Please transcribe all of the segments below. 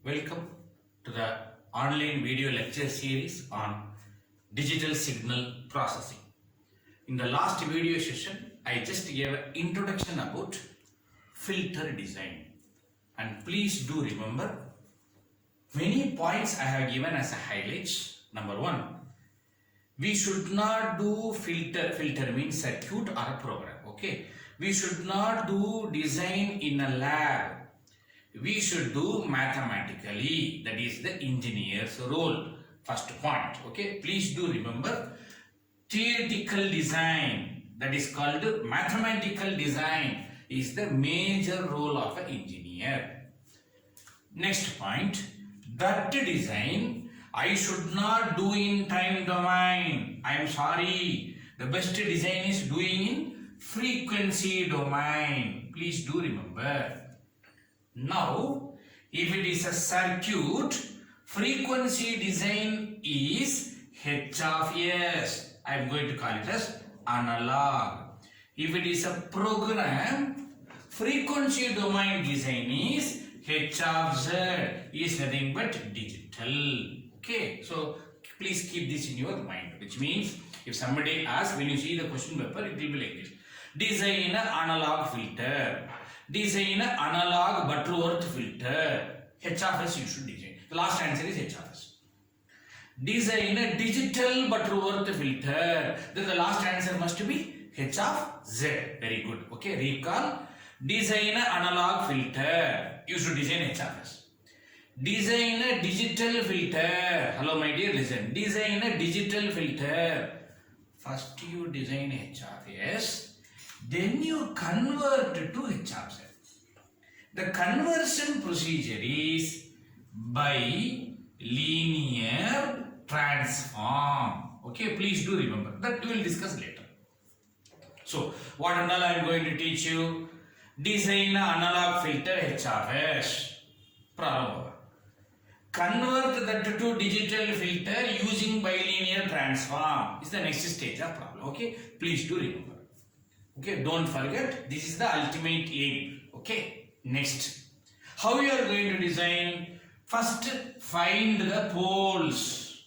Welcome to the online video lecture series on digital signal processing. In the last video session, I just gave an introduction about filter design. And please do remember, many points I have given as a highlights. Number one, we should not do filter means circuit or a program. Okay, we should not do design in a lab. We should do mathematically, that is the engineer's role. First point. Okay, please do remember, theoretical design, that is called mathematical design, is the major role of an engineer. Next point, that design I should not do in time domain. I am sorry, the best design is doing in frequency domain. Please do remember. Now, if it is a circuit, frequency design is H of S. I am going to call it as analog. If it is a program, frequency domain design is H of Z, is nothing but digital. Okay, so please keep this in your mind, which means if somebody asks, when you see the question paper, it will be like this: design an analog filter, design an analog Butterworth filter. H of S you should design. The last answer is H of S. Design a digital Butterworth filter. Then the last answer must be H of Z. Very good. Okay, recall. Design an analog filter. You should design H of S. Design a digital filter. Hello my dear, listen. Design a digital filter. First you design H of S, then you convert to H of Z. The conversion procedure is by linear transform. Okay, please do remember that. We will discuss later. So, what and all I am going to teach you? Design an analog filter H of S. Problem. Convert that to digital filter using bilinear transform is the next stage of problem. Okay, please do remember. Okay, don't forget, this is the ultimate aim. Okay, next, how you are going to design? First, find the poles.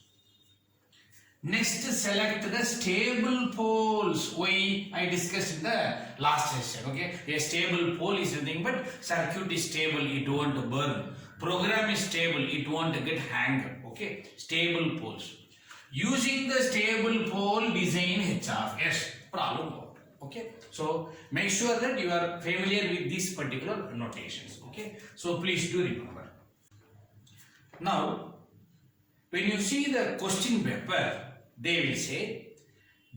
Next, select the stable poles. Why? I discussed in the last session. Okay, a stable pole is nothing but circuit is stable, it won't burn. Program is stable, it won't get hanged. Okay, stable poles. Using the stable pole, design H of S. Problem over. Okay, so make sure that you are familiar with these particular notations. Okay, so please do remember. Now, when you see the question paper, they will say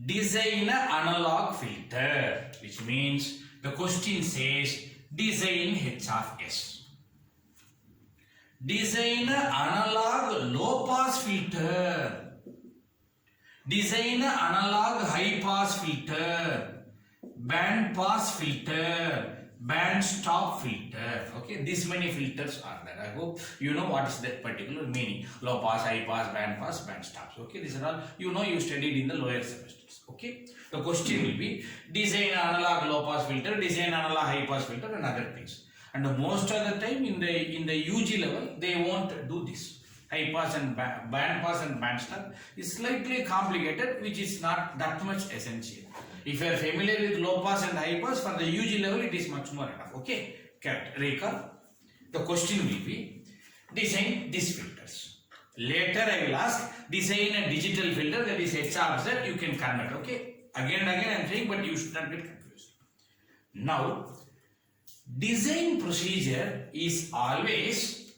design an analog filter, which means the question says design H of S. Design an analog low pass filter. Design an analog high pass filter. Band pass filter. Band stop filter. Okay, this many filters are there. I hope you know what is that particular meaning. Low pass, high pass, band stops. Okay, these are all you studied in the lower semesters. Okay, the question will be design analog low pass filter, design analog high pass filter, and other things. And most of the time in the UG level, they won't do this. High pass and band pass and band stop is slightly complicated, which is not that much essential. If you are familiar with low pass and high pass, for the UG level, it is much more enough. Okay, correct. Recall. The question will be design these filters. Later I will ask design a digital filter, that is H of Z, you can convert. Okay, again I am saying, but you should not get confused. Now, design procedure is always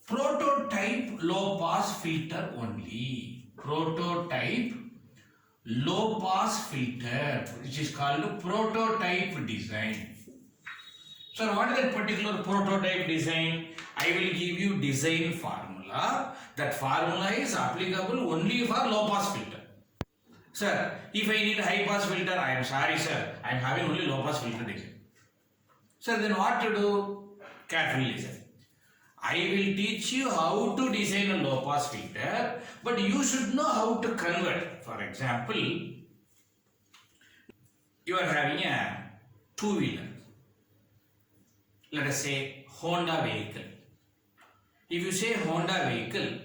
prototype low pass filter only. Prototype low pass filter, which is called prototype design. So what is that particular prototype design? I will give you design formula. That formula is applicable only for low pass filter. Sir, if I need high pass filter, I am sorry sir, I am having only low pass filter design. Sir, then what to do? Carefully listen. I will teach you how to design a low pass filter, but you should know how to convert. For example, you are having a two-wheeler. Let us say Honda vehicle. If you say Honda vehicle,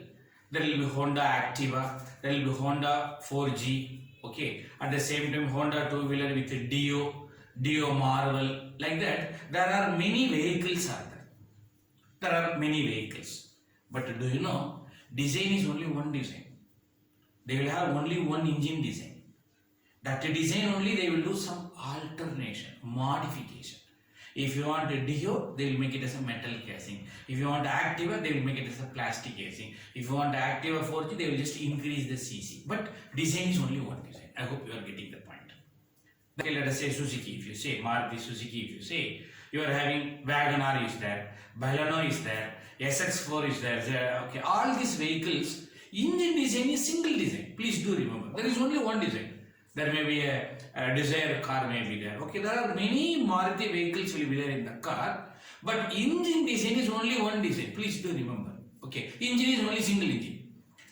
there will be Honda Activa, there will be Honda 4G, okay. At the same time, Honda two-wheeler with Dio Marvel, like that. There are many vehicles are there. There are many vehicles. But do you know, design is only one design. They will have only one engine design. That design only they will do some alternation, modification. If you want a Dio, they will make it as a metal casing. If you want Activa, they will make it as a plastic casing. If you want Activa 4G, they will just increase the CC. But design is only one design. I hope you are getting the point. Okay, let us say Suzuki. If you say Maruti Suzuki, if you say you are having WagonR is there, Baleno is there, SX4 is there. Okay, all these vehicles, engine design is single design. Please do remember, there is only one design. There may be a Dzire car may be there. Okay, there are many Maruti vehicles will be there in the car, but engine design is only one design. Please do remember. Okay, engine is only single engine.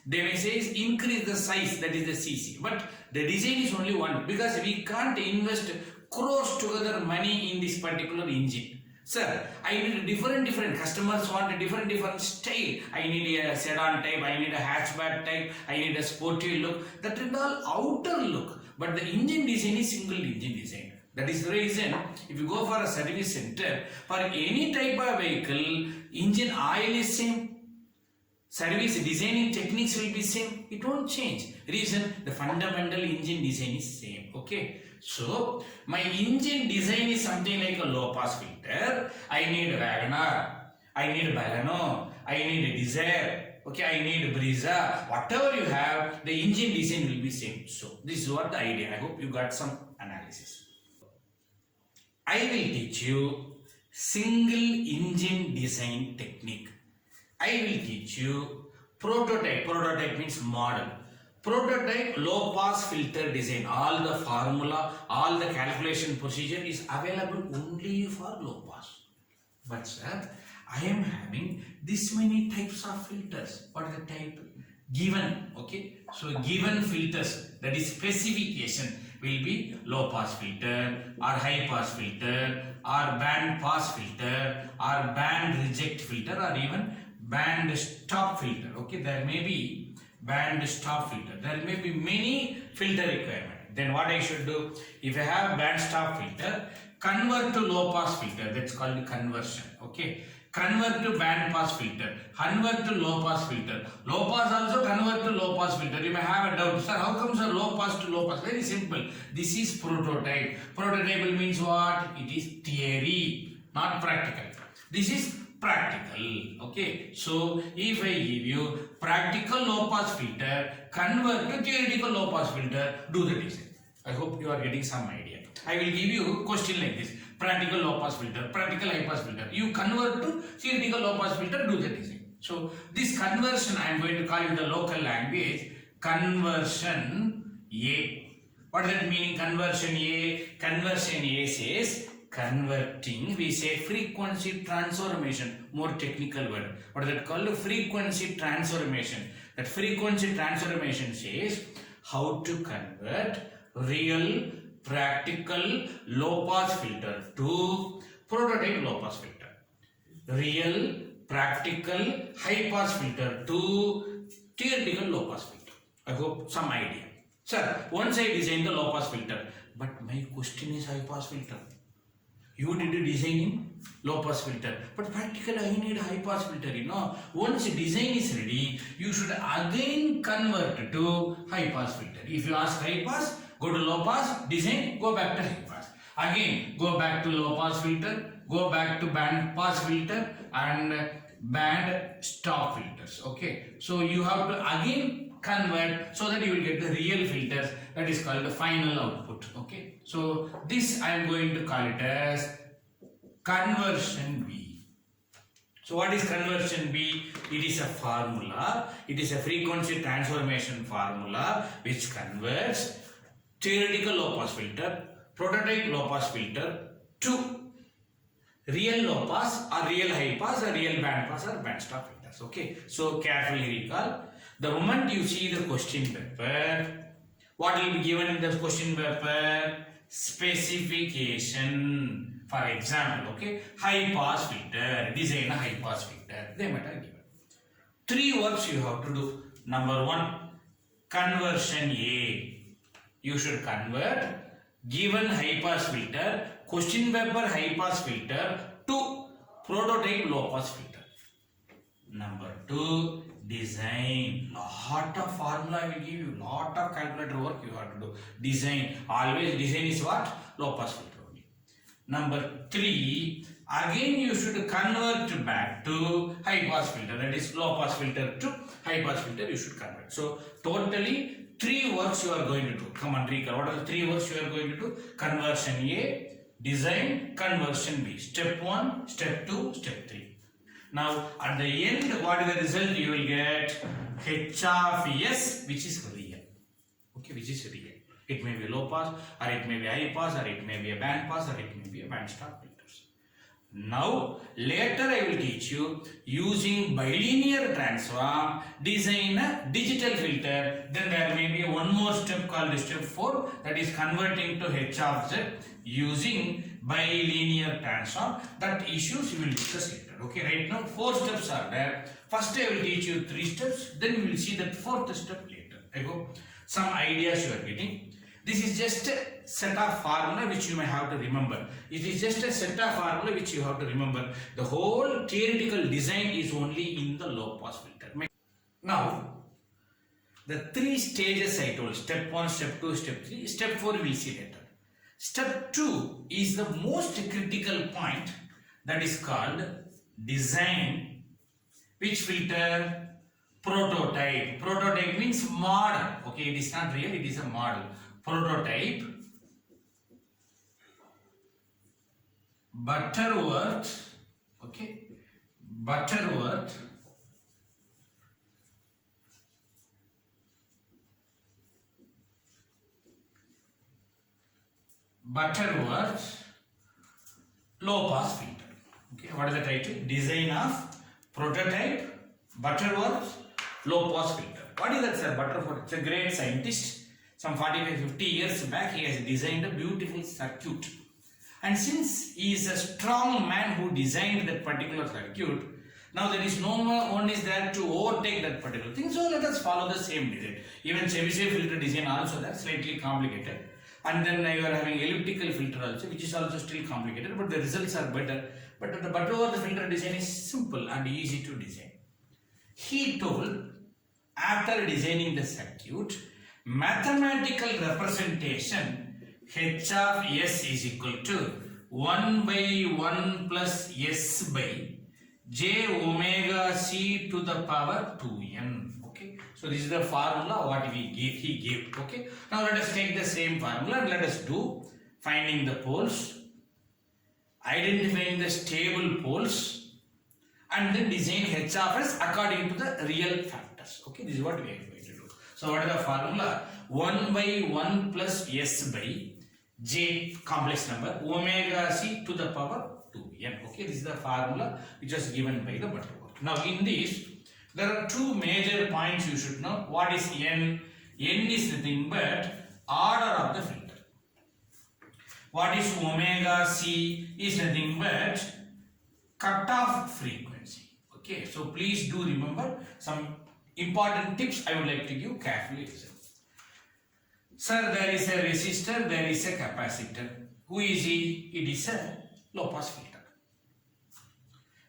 They may say is increase the size, that is the CC, but the design is only one, because we can't invest crores together money in this particular engine. Sir, I need a different customers want a different style. I need a sedan type, I need a hatchback type, I need a sporty look. That is all outer look, but the engine design is single engine design. That is the reason if you go for a service center, for any type of vehicle, engine oil is same, service designing techniques will be same, it won't change. Reason, the fundamental engine design is same. Okay, so my engine design is something like a low pass filter. I need WagonR, I need Baleno, I need Dzire, okay, I need Brezza. Whatever you have, the engine design will be same. So this is what the idea. I hope you got some analysis. I will teach you single engine design technique. I will teach you prototype. Prototype means model. Prototype low pass filter design. All the formula, all the calculation procedure is available only for low pass. But sir, I am having this many types of filters. What is the type? Given. Okay. So given filters, that is specification, will be low pass filter or high pass filter or band pass filter or band reject filter or even band stop filter. Okay, there may be band stop filter. There may be many filter requirement. Then what I should do? If I have band stop filter, convert to low pass filter. That's called conversion. Okay, convert to band pass filter. Convert to low pass filter. Low pass also convert to low pass filter. You may have a doubt, sir. How comes a low pass to low pass? Very simple. This is prototype. Prototype means what? It is theory, not practical. This is practical. Okay, so if I give you practical low pass filter, convert to theoretical low pass filter, do the design. I hope you are getting some idea. I will give you a question like this: practical low pass filter, practical high pass filter. You convert to theoretical low pass filter, do the design. So this conversion I am going to call in the local language conversion A. What does that mean? Conversion A. Conversion A says converting, we say frequency transformation, more technical word. What is that called? Frequency transformation. That frequency transformation says how to convert real practical low pass filter to prototype low pass filter, real practical high pass filter to theoretical low pass filter. I hope some idea. Sir, once I designed the low pass filter, but my question is high pass filter. You did a designing low pass filter, but practically I need high pass filter. You know, once the design is ready, you should again convert to high pass filter. If you ask high pass, go to low pass, design, go back to high pass. Again, go back to low pass filter, go back to band pass filter and band stop filters. Okay, so you have to again convert so that you will get the real filters, that is called the final output. Okay, so this I am going to call it as conversion B. So what is conversion B? It is a formula, it is a frequency transformation formula which converts theoretical low pass filter, prototype low pass filter to real low pass or real high pass or real band pass or band stop filters. Okay, so carefully recall. The moment you see the question paper, what will be given in the question paper? Specification. For example, okay, high pass filter, design a high pass filter. They might have given. three works you have to do. Number one, conversion A. You should convert given high pass filter, question paper high pass filter to prototype low pass filter. Number two, design. Lot of formula I will give you, lot of calculator work you have to do. Design. Always design is what? Low pass filter only. Number three, again you should convert back to high pass filter. That is low pass filter to high pass filter you should convert. So totally three works you are going to do. Come on, recall. What are the three works you are going to do? Conversion A, design, conversion B. Step 1, step 2, step 3. Now at the end, what is the result you will get? H of S, which is real. Okay, which is real. It may be low pass, or it may be high pass, or it may be a band pass, or it may be a band stop filters. Now later I will teach you using bilinear transform design a digital filter. Then there may be one more step called step 4, that is converting to H of Z using bilinear transform. That issues we will discuss later. Okay, right now 4 steps are there. First I will teach you 3 steps, then we will see that 4th step later. I hope some ideas you are getting. This is just a set of formula which you may have to remember. It is just a set of formula which you have to remember. The whole theoretical design is only in the low pass filter. Now, the 3 stages I told, step 1, step 2, step 3, step 4 we will see later. Step 2 is the most critical point, that is called design. Which filter? Prototype. Prototype means model. Okay, it is not real, it is a model. Prototype, Butterworth, okay, Butterworth, low pass filter. Okay, what is the title? Design of prototype Butterworth low pass filter. What is that, sir? Butterworth, it's a great scientist. Some 45-50 years back, he has designed a beautiful circuit. And since he is a strong man who designed that particular circuit, now there is no one is there to overtake that particular thing. So let us follow the same design. Even Chebyshev filter design also that slightly complicated. And then you are having elliptical filter also, which is also still complicated, but the results are better. But the Butterworth filter design is simple and easy to design. He told, after designing the circuit, mathematical representation H of S is equal to 1 by 1 plus S by j omega c to the power 2n. Okay, so this is the formula what he gave. Okay, now let us take the same formula and let us do finding the poles, identifying the stable poles, and then design H of S according to the real factors. Okay, this is what we are going to do. So what is the formula? 1 by 1 plus S by j complex number omega c to the power 2n. Okay, this is the formula which was given by the Butterworth. Now in this, there are 2 major points you should know. What is n? N is nothing but order of the filter. What is omega c? Is nothing but cutoff frequency. Okay, so please do remember some important tips I would like to give carefully. Listen. Sir, there is a resistor, there is a capacitor. Who is he? It is a low pass filter.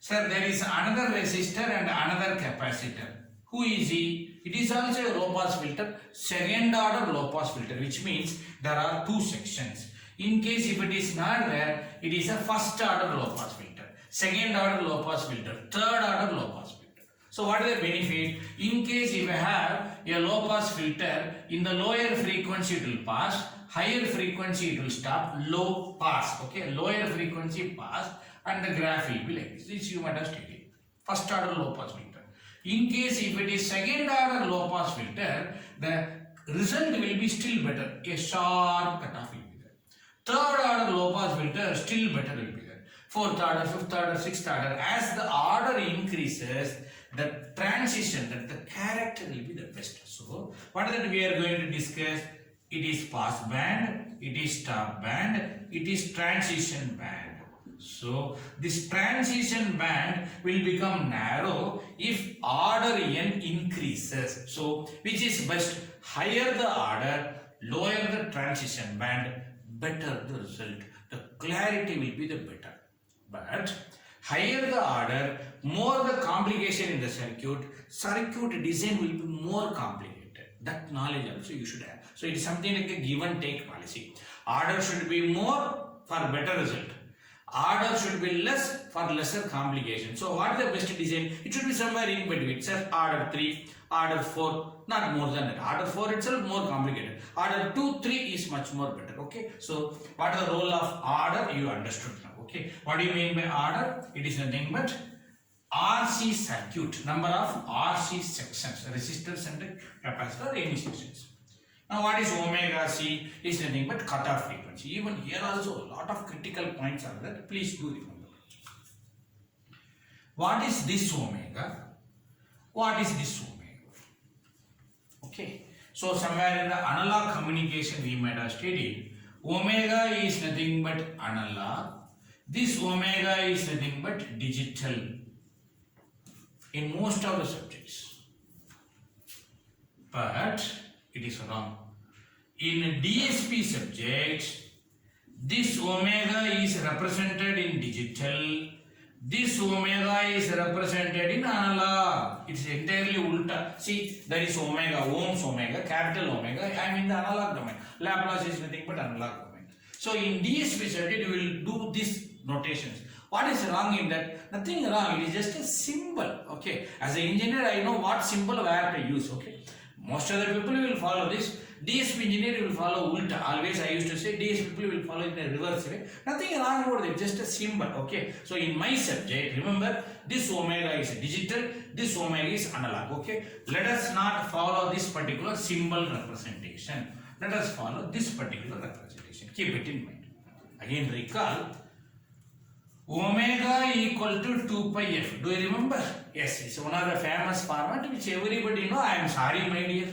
Sir, there is another resistor and another capacitor. Who is he? It is also a low pass filter, second order low pass filter, which means there are 2 sections. In case if it is not there, it is a first order low pass filter, second order low pass filter, third order low pass filter. So what is the benefit? In case if you have a low pass filter, in the lower frequency it will pass, higher frequency it will stop, low pass. Okay, lower frequency pass, and the graph will be like this. This you might have studied. First order low pass filter. In case if it is second order low pass filter, the result will be still better. A sharp cutoff will be there. Third order low pass filter, still better will be there. Fourth order, fifth order, sixth order. As the order increases, the transition, that the character will be the best. So what is that we are going to discuss? It is pass band, it is stop band, it is transition band. So this transition band will become narrow if order n increases. So which is best? Higher the order, lower the transition band, better the result. The clarity will be the better. But higher the order, more the complication in the circuit design will be more complicated. That knowledge also you should have. So it is something like a give and take policy. Order should be more for better result. Order should be less for lesser complication. So what is the best design? It should be somewhere in between. Say order 3, order 4, not more than that. Order 4 itself more complicated. Order 2, 3 is much more better. Okay. So what is the role of order? You understood now. Okay. What do you mean by order? It is nothing but RC circuit, number of RC sections, resistors and capacitor, any sections. Now what is omega C? Is nothing but cutoff frequency. Even here also a lot of critical points are there. Please do remember. What is this omega? What is this omega? Okay. So somewhere in the analog communication we might have studied, omega is nothing but analog. This omega is nothing but digital in most of the subjects. But it is wrong. In DSP subjects, this omega is represented in digital. This omega is represented in analog. It's entirely ulta. See, there is omega, ohms omega, capital omega. I am in the analog domain. Laplace is nothing but analog domain. So in DSP subject, you will do these notations. What is wrong in that? Nothing wrong. It is just a symbol. Okay. As an engineer, I know what symbol where to use. Okay. Most of the people will follow this. DSP engineer will follow ulta. Always I used to say DSP people will follow in a reverse way. Nothing wrong about it. Just a symbol. Okay. So in my subject, remember this omega is digital. This omega is analog. Okay. Let us not follow this particular symbol representation. Let us follow this particular representation. Keep it in mind. Again recall. Omega equal to 2 pi f. Do you remember? Yes, it's one of the famous format which everybody know. I am sorry, my dear.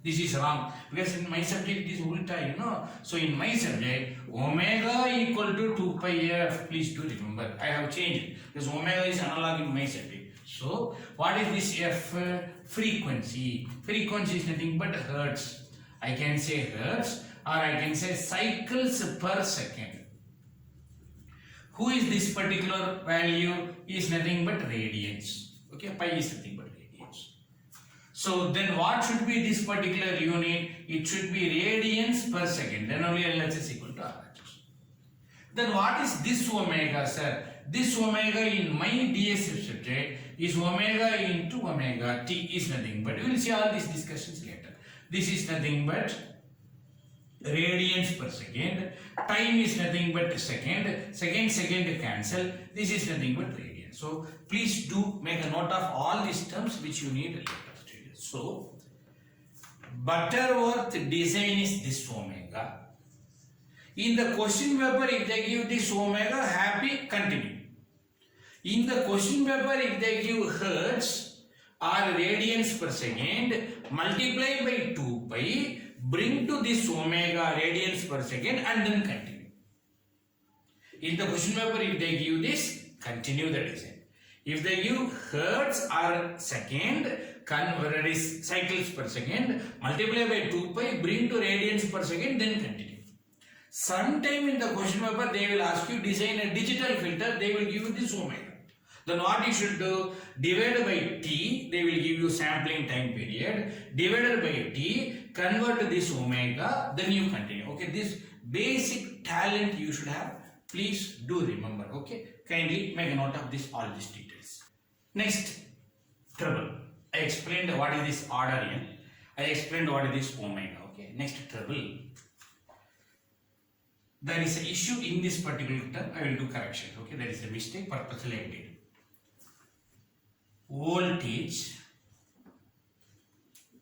This is wrong. Because in my subject it is ulta, you know. So in my subject, omega equal to 2 pi f. Please do remember. I have changed it. Because omega is analog in my subject. So what is this f? Frequency. Frequency is nothing but hertz. I can say hertz or I can say cycles per second. Who is this particular value? Is nothing but radians. Okay, pi is nothing but radians. So then what should be this particular unit? It should be radians per second. Then only LHS is equal to RHS. Then what is this omega, sir? This omega in my DSP subject is omega into omega t is nothing but. We will see all these discussions later. This is nothing but radians per second. Time is nothing but second. Second cancel. This is nothing but radians. So please do make a note of all these terms which you need later. So Butterworth design is this omega. In the question paper, if they give this omega, happy, continue. In the question paper, if they give hertz or radians per second, multiply by 2 pi, bring to this omega radians per second and then continue. In the question paper, if they give this, continue the design. If they give hertz or second, convert is cycles per second, multiply by 2 pi, bring to radians per second, then continue. Sometime in the question paper, they will ask you design a digital filter, they will give you this omega. Then what you should do, divide by t, they will give you sampling time period, divided by t, convert to this omega, then you continue. Okay, this basic talent you should have, please do remember. Okay, kindly make a note of this, all these details. Next, treble. I explained what is this order n. I explained what is this omega. Okay, next treble. There is an issue in this particular term. I will do correction. Okay, there is a mistake, purposely I did. Voltage,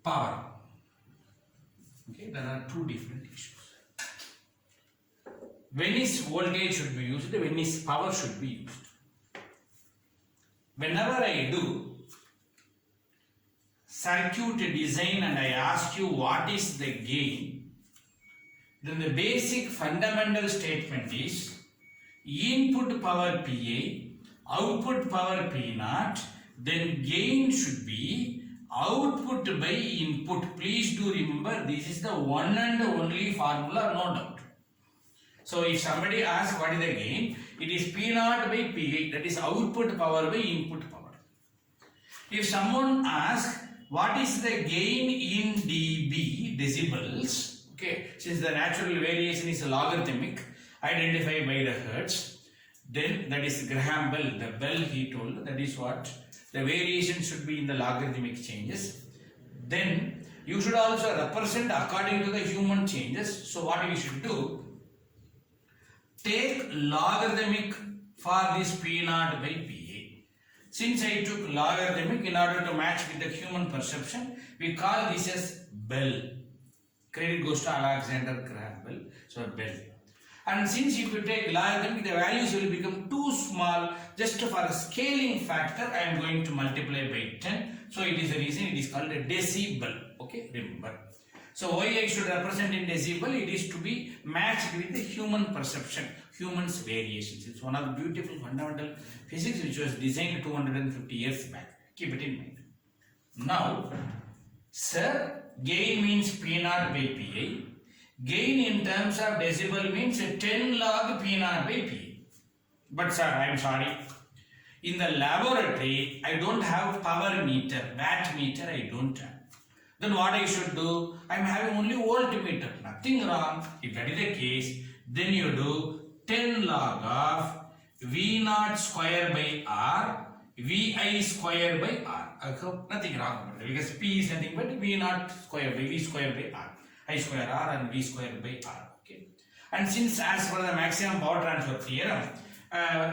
power. Okay, there are two different issues. When is voltage should be used, when is power should be used. Whenever I do circuit design and I ask you what is the gain, then the basic fundamental statement is input power PA, output power P naught, then gain should be output by input. Please do remember this is the one and only formula, no doubt. So if somebody asks what is the gain, it is P naught by PA, that is output power by input power. If someone asks what is the gain in dB, decibels, okay, since the natural variation is logarithmic, identified by the hertz, then that is Graham Bell, the Bell he told, that is what the variation should be in the logarithmic changes. Then you should also represent according to the human changes. So what we should do, take logarithmic for this P naught by PA. Since I took logarithmic in order to match with the human perception, we call this as Bell. Credit goes to Alexander Graham Bell. So Bell. And since if you take logarithmic, the values will become too small. Just for a scaling factor, I am going to multiply by 10. So it is the reason it is called a decibel. Okay, remember. So why I should represent in decibel? It is to be matched with the human perception, human's variations. It's one of the beautiful fundamental physics which was designed 250 years back. Keep it in mind. Now, sir, gain means P naught by PA. Gain in terms of decibel means 10 log P naught by PA. But sir, I am sorry. In the laboratory, I don't have power meter, watt meter I don't have. Then what I should do? I am having only voltmeter, nothing wrong. If that is the case, then you do 10 log of V naught square by R, Vi square by R. Nothing wrong about it because P is nothing but V naught square by V square by R. I square R and V square by R. Okay. And since as per the maximum power transfer theorem,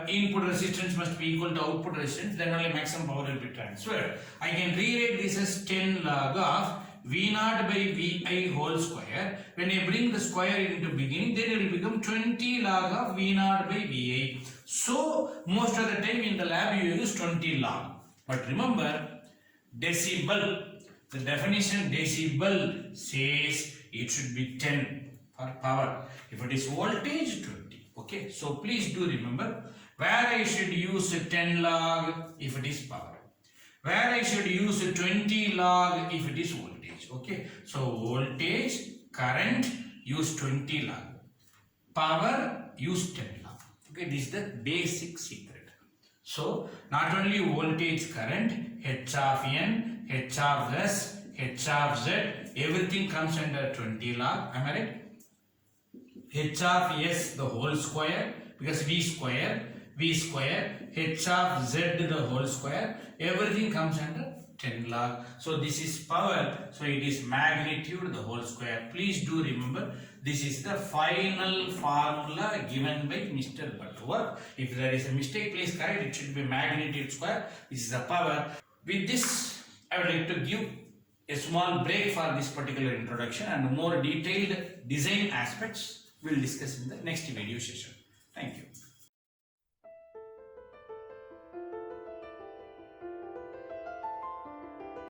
input resistance must be equal to output resistance, then only maximum power will be transferred. I can rewrite this as 10 log of V naught by Vi whole square. When I bring the square into beginning, then it will become 20 log of V naught by Vi. So most of the time in the lab you use 20 log. But remember, decibel, the definition decibel says it should be 10 for power. If it is voltage, 20. Okay, so please do remember where I should use 10 log if it is power, where I should use 20 log if it is voltage. Okay, so voltage, current, use 20 log, power, use 10 log. Okay, this is the basic secret. So not only voltage, current, H of N, H of S, H of Z, everything comes under 20 log. Am I right? H of S the whole square, because V square, H of Z the whole square, everything comes under 10 log. So this is power, so it is magnitude the whole square. Please do remember, this is the final formula given by Mr. Butterworth. If there is a mistake, please correct, it should be magnitude square. This is the power. With this, I would like to give a small break for this particular introduction, and more detailed design aspects we'll discuss in the next video session. Thank you.